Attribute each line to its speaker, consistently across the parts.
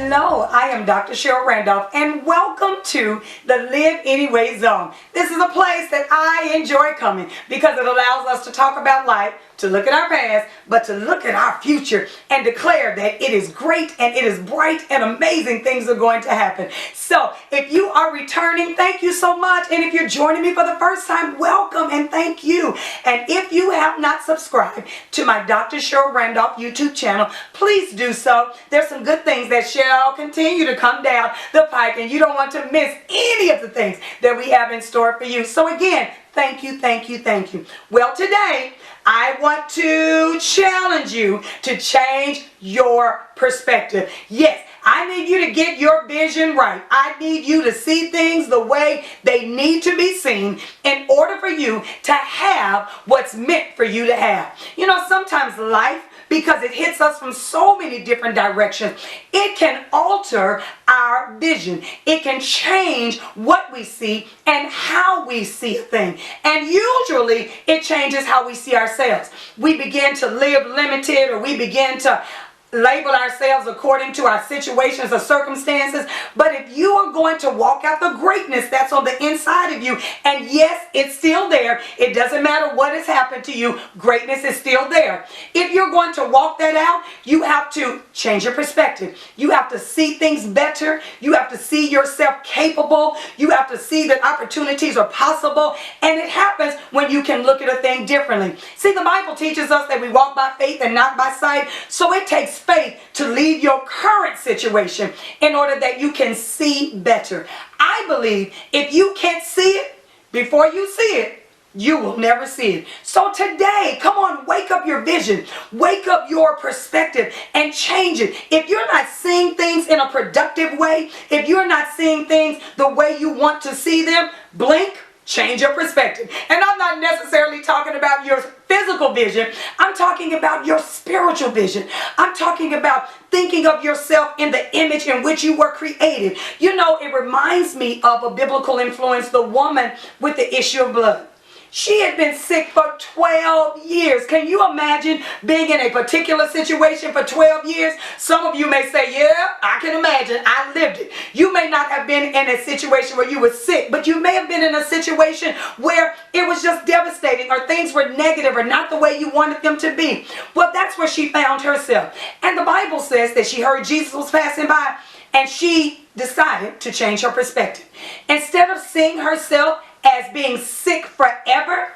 Speaker 1: Hello, I am Dr. Sheryl Randolph, and welcome to the Live Anyway Zone. This is a place that I enjoy coming because it allows us to talk about life, to look at our past, but to look at our future and declare that it is great and it is bright and amazing things are going to happen. So if you are returning, thank you so much. And if you're joining me for the first time, welcome and thank you. And if you have not subscribed to my Dr. Sheryl Randolph YouTube channel, please do so. There's some good things that shall continue to come down the pike, and you don't want to miss any of the things that we have in store for you. So again, thank you, thank you, thank you. Well, today I want to challenge you to change your perspective. Yes, I need you to get your vision right. I need you to see things the way they need to be seen in order for you to have what's meant for you to have. You know, sometimes life, because it hits us from so many different directions, it can alter our vision. It can change what we see and how we see a thing. And usually it changes how we see ourselves. We begin to live limited, or we begin to label ourselves according to our situations or circumstances. But if you are going to walk out the greatness that's on the inside of you, and yes, it's still there, it doesn't matter what has happened to you, greatness is still there. If you're going to walk that out, you have to change your perspective. You have to see things better. You have to see yourself capable. You have to see that opportunities are possible. And it happens when you can look at a thing differently. See, the Bible teaches us that we walk by faith and not by sight. So it takes faith to leave your current situation in order that you can see better. I believe if you can't see it before you see it, you will never see it. So today, come on, wake up your vision, wake up your perspective and change it. If you're not seeing things in a productive way, if you're not seeing things the way you want to see them, blink. Change your perspective. And I'm not necessarily talking about your physical vision. I'm talking about your spiritual vision. I'm talking about thinking of yourself in the image in which you were created. You know, it reminds me of a biblical influence, the woman with the issue of blood. She had been sick for 12 years. Can you imagine being in a particular situation for 12 years? Some of you may say, yeah, I can imagine. I lived it. You may not have been in a situation where you were sick, but you may have been in a situation where it was just devastating, or things were negative or not the way you wanted them to be. Well, that's where she found herself. And the Bible says that she heard Jesus was passing by, and she decided to change her perspective. Instead of seeing herself as being sick forever,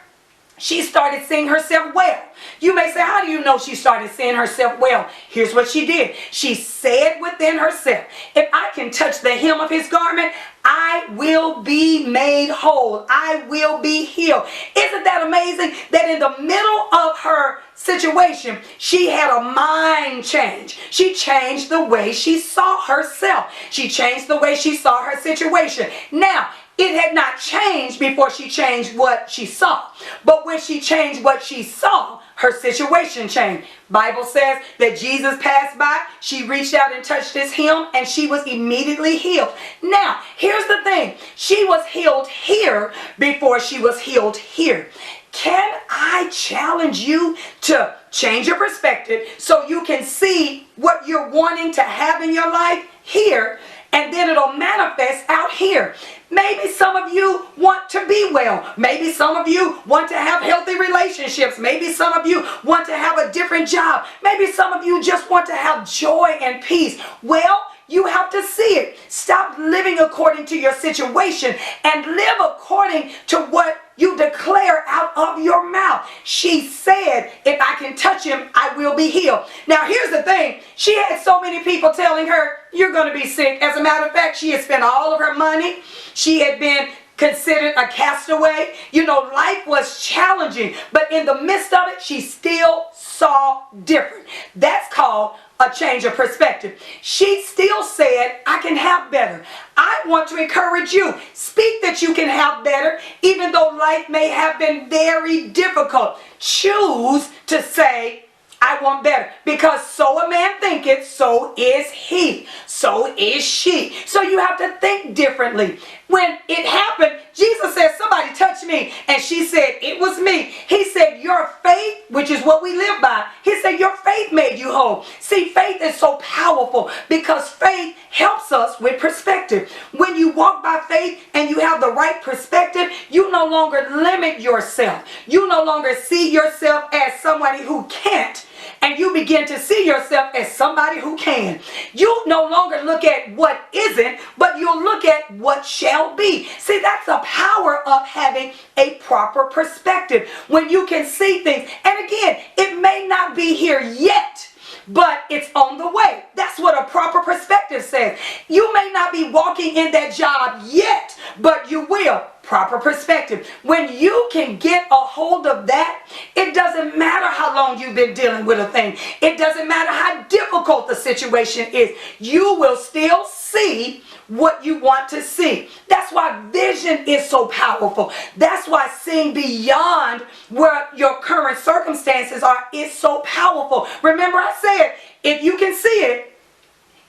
Speaker 1: she started seeing herself well. You may say, how do you know she started seeing herself well? Here's what she did. She said within herself, if I can touch the hem of his garment, I will be made whole. I will be healed. Isn't that amazing that in the middle of her situation, she had a mind change? She changed the way she saw herself. She changed the way she saw her situation. Now, it had not changed before she changed what she saw. But when she changed what she saw, her situation changed. Bible says that Jesus passed by, she reached out and touched his hem, and she was immediately healed. Now, here's the thing. She was healed here before she was healed here. Can I challenge you to change your perspective so you can see what you're wanting to have in your life here, and then it'll manifest out here? Maybe some of you want to be well. Maybe some of you want to have healthy relationships. Maybe some of you want to have a different job. Maybe some of you just want to have joy and peace. Well, you have to see it. Stop living according to your situation and live according to what you declare out of your mouth. She said, if I can touch him, I will be healed. Now, here's the thing. She had so many people telling her, you're going to be sick. As a matter of fact, she had spent all of her money. She had been considered a castaway. You know, life was challenging. But in the midst of it, she still saw different. That's called a change of perspective. She still said, I can have better. I want to encourage you. Speak that you can have better, even though life may have been very difficult. Choose to say, I want better. Because so a man thinketh, so is he. So is she. So you have to think differently. When it happened, Jesus said, somebody touched me. And she said, it was me. He said, your faith, which is what we live by, he said, your faith made you whole. See, faith is so powerful because faith helps us with perspective. When you walk by faith and you have the right perspective, you no longer limit yourself. You no longer see yourself as somebody who can't. And you begin to see yourself as somebody who can. You no longer look at what isn't, but you'll look at what shall be. See, that's the power of having a proper perspective. When you can see things. And again, it may not be here yet, but it's on the way. That's what a proper perspective says. You may not be walking in that job yet, but you will. Proper perspective. When you can get a hold of that, it doesn't matter how long you've been dealing with a thing. It doesn't matter how difficult the situation is. You will still see what you want to see. That's why vision is so powerful. That's why seeing beyond where your current circumstances are is so powerful. Remember I said, if you can see it,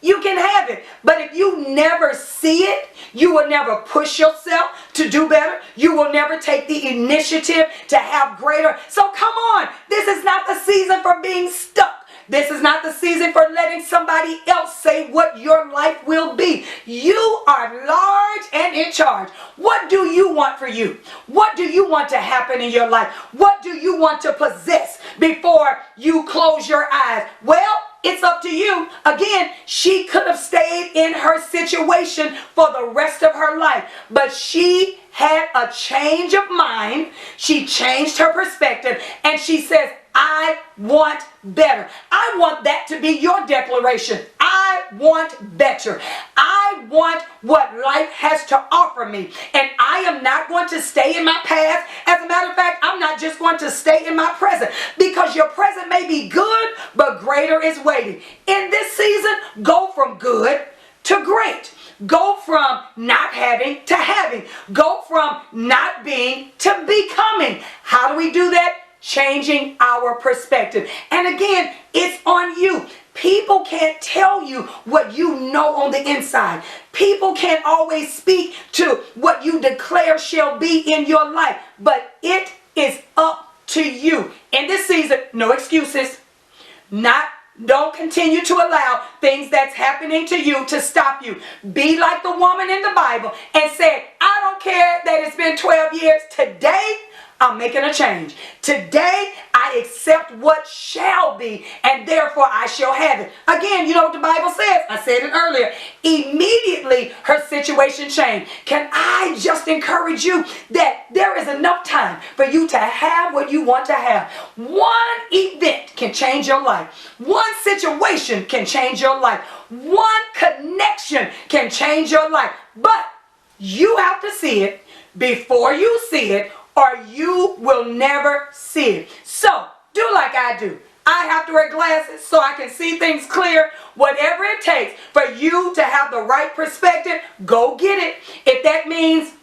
Speaker 1: you can have it. But if you never see it, you will never push yourself to do better. You will never take the initiative to have greater. So come on. This is not the season for being stuck. This is not the season for letting somebody else say what your life will be. You are large and in charge. What do you want for you? What do you want to happen in your life? What do you want to possess before you close your eyes? Well, it's up to you. Again, she could have stayed in her situation for the rest of her life, but she had a change of mind. She changed her perspective, and she says, I want better. I want that to be your declaration. I want better. I want what life has to offer me. And I am not going to stay in my past. As a matter of fact, I'm not just going to stay in my present, because your present may be good, but greater is waiting. In this season, go from good to great. Go from not having to having. Go from not being to becoming. How do we do that? Changing our perspective. And again, it's on you. People can't tell you what you know on the inside. People can't always speak to what you declare shall be in your life. But it is up to you. In this season, no excuses. Don't continue to allow things that's happening to you to stop you. Be like the woman in the Bible and say, I don't care that it's been 12 years. Today, I'm making a change. Today, I accept what shall be, and therefore I shall have it. Again, you know what the Bible says? I said it earlier. Immediately, her situation changed. Can I just encourage you that there is enough time for you to have what you want to have? One event can change your life. One situation can change your life. One connection can change your life. But you have to see it before you see it, or you will never see it. So, do like I do. I have to wear glasses so I can see things clear. Whatever it takes for you to have the right perspective, go get it. If that means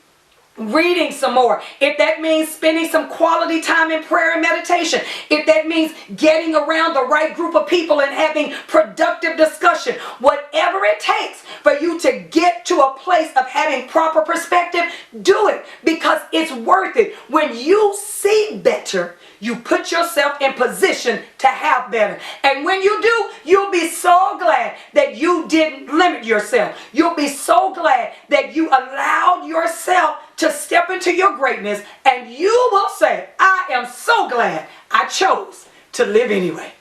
Speaker 1: reading some more, if that means spending some quality time in prayer and meditation, if that means getting around the right group of people and having productive discussion, whatever it takes for you to get to a place of having proper perspective, do it, because it's worth it. When you see better, you put yourself in position to have better. And when you do, you'll be so glad that you didn't limit yourself. You'll be so glad that you allowed yourself to step into your greatness, and you will say, I am so glad I chose to live anyway.